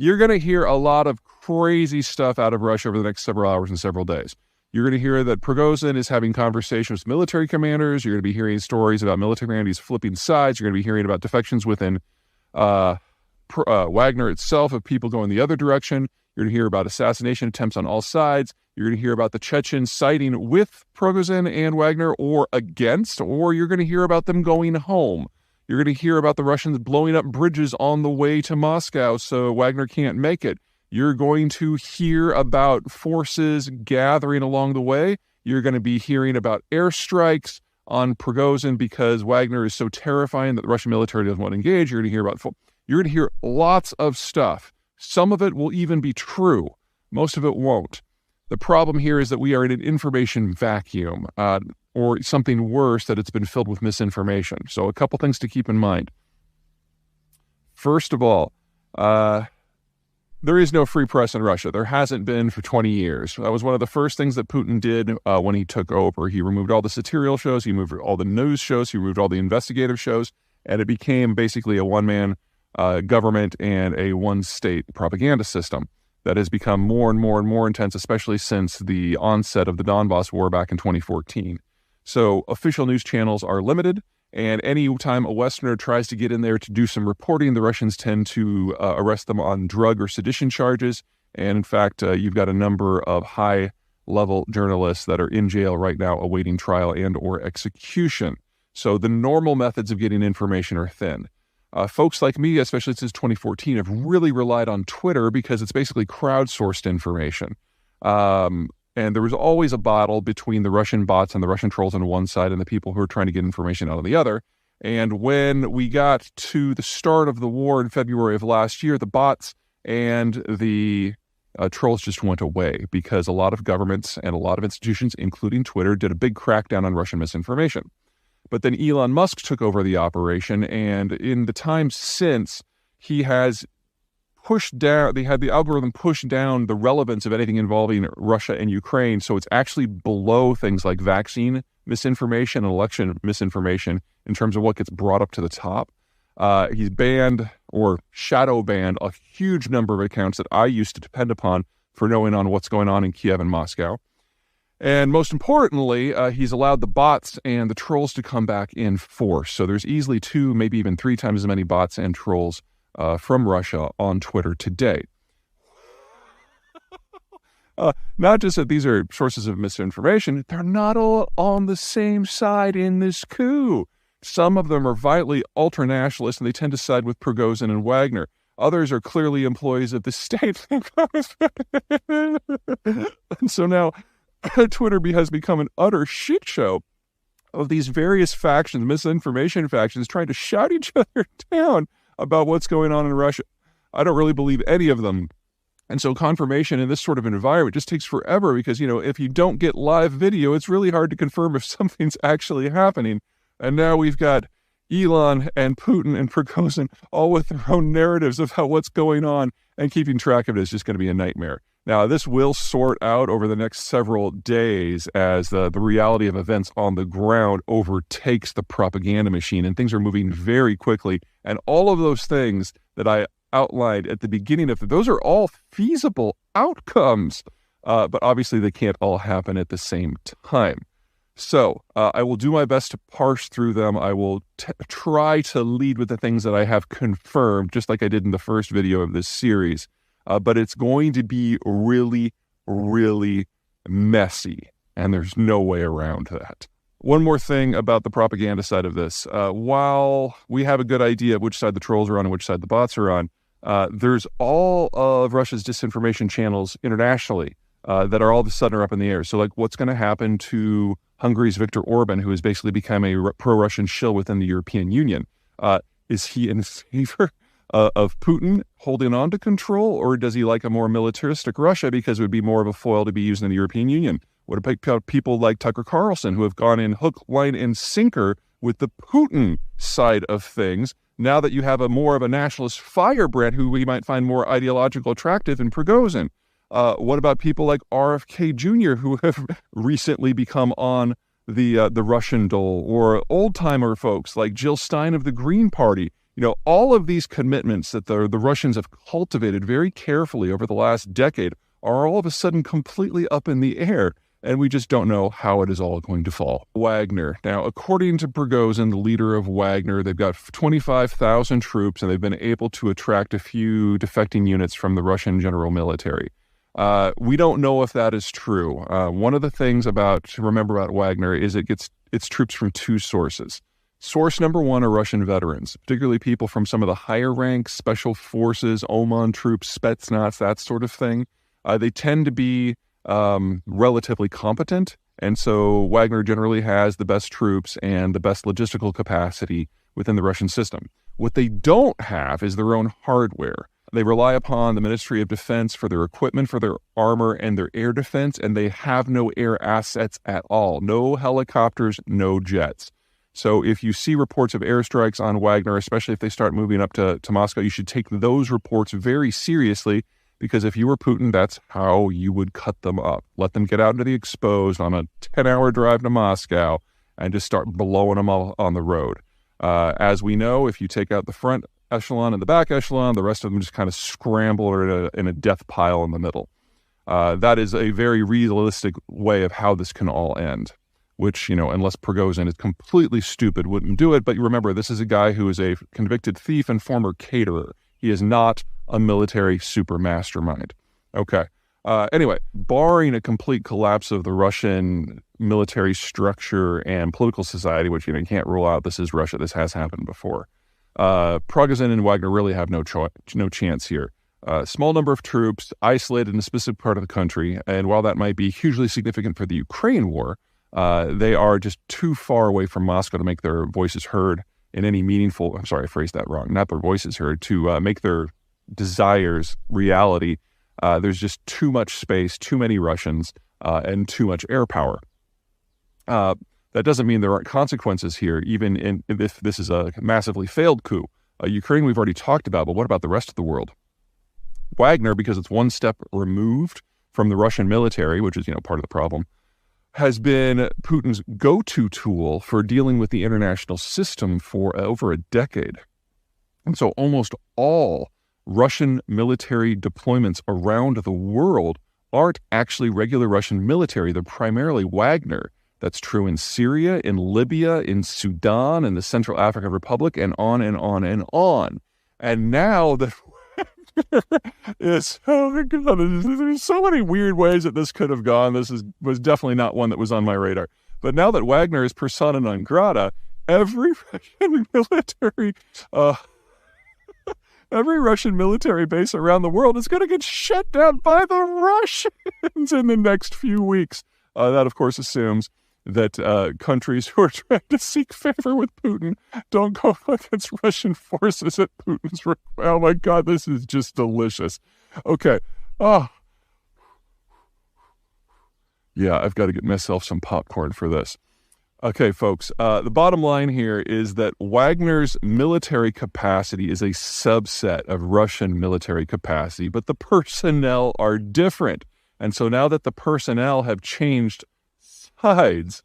You're going to hear a lot of crazy stuff out of Russia over the next several hours and several days. You're going to hear that Prigozhin is having conversations with military commanders. You're going to be hearing stories about military commanders flipping sides. You're going to be hearing about defections within Wagner itself, of people going the other direction. You're going to hear about assassination attempts on all sides. You're going to hear about the Chechens siding with Prigozhin and Wagner or against, or you're going to hear about them going home. You're going to hear about the Russians blowing up bridges on the way to Moscow so Wagner can't make it. You're going to hear about forces gathering along the way. You're going to be hearing about airstrikes on Prigozhin because Wagner is so terrifying that the Russian military doesn't want to engage. You're going to hear lots of stuff. Some of it will even be true. Most of it won't. The problem here is that we are in an information vacuum, or something worse, that it's been filled with misinformation. So a couple things to keep in mind. First of all, there is no free press in Russia. There hasn't been for 20 years. That was one of the first things that Putin did when he took over. He removed all the satirical shows, he removed all the news shows, he removed all the investigative shows, and it became basically a one-man government and a one-state propaganda system that has become more and more and more intense, especially since the onset of the Donbass war back in 2014. So official news channels are limited, and any time a Westerner tries to get in there to do some reporting, the Russians tend to arrest them on drug or sedition charges. And in fact, you've got a number of high-level journalists that are in jail right now awaiting trial and or execution. So the normal methods of getting information are thin. Folks like me, especially since 2014, have really relied on Twitter because it's basically crowdsourced information. And there was always a battle between the Russian bots and the Russian trolls on one side and the people who are trying to get information out on the other. And when we got to the start of the war in February of last year, the bots and the trolls just went away because a lot of governments and a lot of institutions, including Twitter, did a big crackdown on Russian misinformation. But then Elon Musk took over the operation, and in the time since, he has pushed down, they had the algorithm push down the relevance of anything involving Russia and Ukraine, so it's actually below things like vaccine misinformation and election misinformation in terms of what gets brought up to the top. He's banned or shadow banned a huge number of accounts that I used to depend upon for knowing on what's going on in Kiev and Moscow. And most importantly, he's allowed the bots and the trolls to come back in force. So there's easily 2, maybe even 3 times as many bots and trolls from Russia on Twitter today. Not just that these are sources of misinformation, they're not all on the same side in this coup. Some of them are violently ultranationalist, and they tend to side with Prigozhin and Wagner. Others are clearly employees of the state. And so now Twitter has become an utter shit show of these various factions, misinformation factions, trying to shout each other down about what's going on in Russia. I don't really believe any of them. And so confirmation in this sort of environment just takes forever because, if you don't get live video, it's really hard to confirm if something's actually happening. And now we've got Elon and Putin and Prigozhin all with their own narratives of how what's going on, and keeping track of it is just going to be a nightmare. Now, this will sort out over the next several days as the reality of events on the ground overtakes the propaganda machine, and things are moving very quickly. And all of those things that I outlined at the beginning of it, those are all feasible outcomes, but obviously they can't all happen at the same time. So I will do my best to parse through them. I will try to lead with the things that I have confirmed, just like I did in the first video of this series. But it's going to be really, really messy, and there's no way around that. One more thing about the propaganda side of this. While we have a good idea of which side the trolls are on and which side the bots are on, there's all of Russia's disinformation channels internationally that are all of a sudden up in the air. So like what's going to happen to Hungary's Viktor Orban, who has basically become a pro-Russian shill within the European Union? Is he in favor of Putin holding on to control, or does he like a more militaristic Russia because it would be more of a foil to be used in the European Union? What about people like Tucker Carlson, who have gone in hook, line, and sinker with the Putin side of things, now that you have a more of a nationalist firebrand who we might find more ideological attractive in Prigozhin? What about people like RFK Jr., who have recently become on the Russian dole, or old-timer folks like Jill Stein of the Green Party? All of these commitments that the Russians have cultivated very carefully over the last decade are all of a sudden completely up in the air, and we just don't know how it is all going to fall. Wagner. Now, according to Prigozhin, the leader of Wagner, they've got 25,000 troops, and they've been able to attract a few defecting units from the Russian general military. We don't know if that is true. One of the things to remember about Wagner is it gets its troops from two sources. Source number one are Russian veterans, particularly people from some of the higher ranks, special forces, Oman troops, Spetsnaz, that sort of thing. They tend to be relatively competent, and so Wagner generally has the best troops and the best logistical capacity within the Russian system. What they don't have is their own hardware. They rely upon the Ministry of Defense for their equipment, for their armor, and their air defense, and they have no air assets at all. No helicopters, no jets. So if you see reports of airstrikes on Wagner, especially if they start moving up to Moscow, you should take those reports very seriously, because if you were Putin, that's how you would cut them up. Let them get out into the exposed on a 10-hour drive to Moscow and just start blowing them all on the road. As we know, if you take out the front echelon and the back echelon, the rest of them just kind of scramble in a death pile in the middle. That is a very realistic way of how this can all end, which, unless Prigozhin is completely stupid, wouldn't do it. But you remember, this is a guy who is a convicted thief and former caterer. He is not a military super mastermind. Okay. Anyway, barring a complete collapse of the Russian military structure and political society, which you can't rule out, this is Russia, this has happened before. Prigozhin and Wagner really have no chance here. Small number of troops, isolated in a specific part of the country, and while that might be hugely significant for the Ukraine war, they are just too far away from Moscow to make their voices heard in any meaningful, I'm sorry, I phrased that wrong, not their voices heard, to make their desires reality. There's just too much space, too many Russians, and too much air power. That doesn't mean there aren't consequences here, even if this is a massively failed coup. Ukraine we've already talked about, but what about the rest of the world? Wagner, because it's one step removed from the Russian military, which is, part of the problem, has been Putin's go-to tool for dealing with the international system for over a decade. And so almost all Russian military deployments around the world aren't actually regular Russian military. They're primarily Wagner. That's true in Syria, in Libya, in Sudan, in the Central African Republic, and on and on and on. And now that there's so many weird ways that this could have gone. This was definitely not one that was on my radar. But now that Wagner is persona non grata, every Russian military base around the world is going to get shut down by the Russians in the next few weeks. That, of course, assumes that countries who are trying to seek favor with Putin don't go against Russian forces at Putin's request. Oh my God, this is just delicious. Okay. Oh. Yeah, I've got to get myself some popcorn for this. Okay, folks, the bottom line here is that Wagner's military capacity is a subset of Russian military capacity, but the personnel are different. And so now that the personnel have changed sides,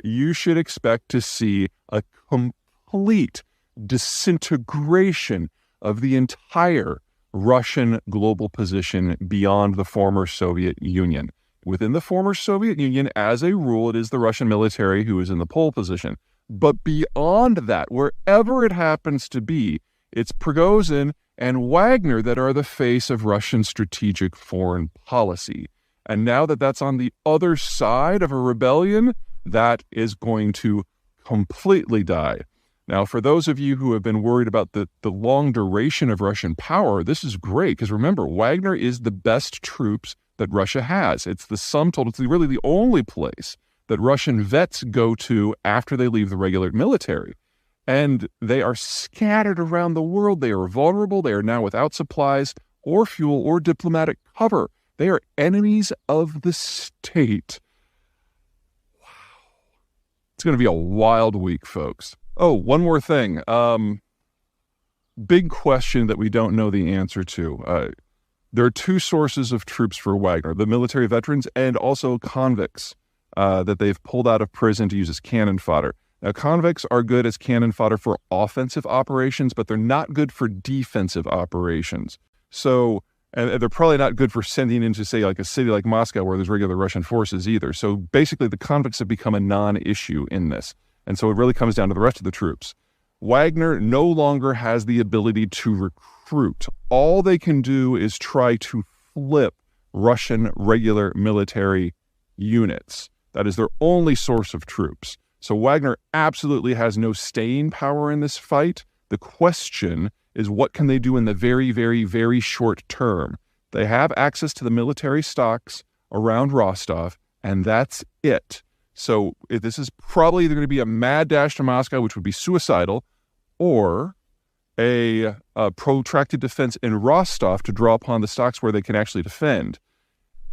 you should expect to see a complete disintegration of the entire Russian global position beyond the former Soviet Union. Within the former Soviet Union, as a rule, it is the Russian military who is in the pole position. But beyond that, wherever it happens to be, it's Prigozhin and Wagner that are the face of Russian strategic foreign policy. And now that that's on the other side of a rebellion, that is going to completely die. Now, for those of you who have been worried about the long duration of Russian power, this is great, because remember, Wagner is the best troops that Russia has. It's the sum total. It's really the only place that Russian vets go to after they leave the regular military. And they are scattered around the world. They are vulnerable. They are now without supplies or fuel or diplomatic cover. They are enemies of the state. Wow. It's going to be a wild week, folks. Oh, one more thing. Big question that we don't know the answer to. There are two sources of troops for Wagner, the military veterans and also convicts that they've pulled out of prison to use as cannon fodder. Now, convicts are good as cannon fodder for offensive operations, but they're not good for defensive operations. So, and they're probably not good for sending into, say, like a city like Moscow where there's regular Russian forces either. So basically, the convicts have become a non-issue in this. And so it really comes down to the rest of the troops. Wagner no longer has the ability to recruit. All they can do is try to flip Russian regular military units. That is their only source of troops. So Wagner absolutely has no staying power in this fight. The question is, what can they do in the very, very, very short term? They have access to the military stocks around Rostov, and that's it. So this is probably either going to be a mad dash to Moscow, which would be suicidal, or a protracted defense in Rostov to draw upon the stocks where they can actually defend.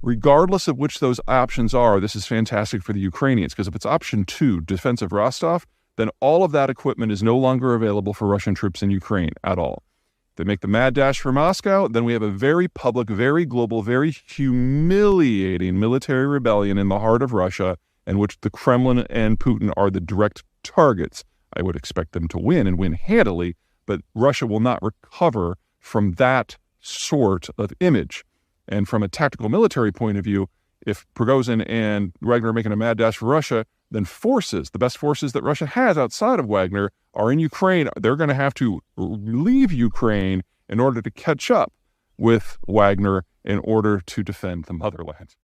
Regardless of which those options are, this is fantastic for the Ukrainians, because if it's option 2, defense of Rostov, then all of that equipment is no longer available for Russian troops in Ukraine at all. If they make the mad dash for Moscow, then we have a very public, very global, very humiliating military rebellion in the heart of Russia, in which the Kremlin and Putin are the direct targets. I would expect them to win and win handily, but Russia will not recover from that sort of image. And from a tactical military point of view, if Prigozhin and Wagner are making a mad dash for Russia, then forces, the best forces that Russia has outside of Wagner, are in Ukraine. They're going to have to leave Ukraine in order to catch up with Wagner in order to defend the motherland.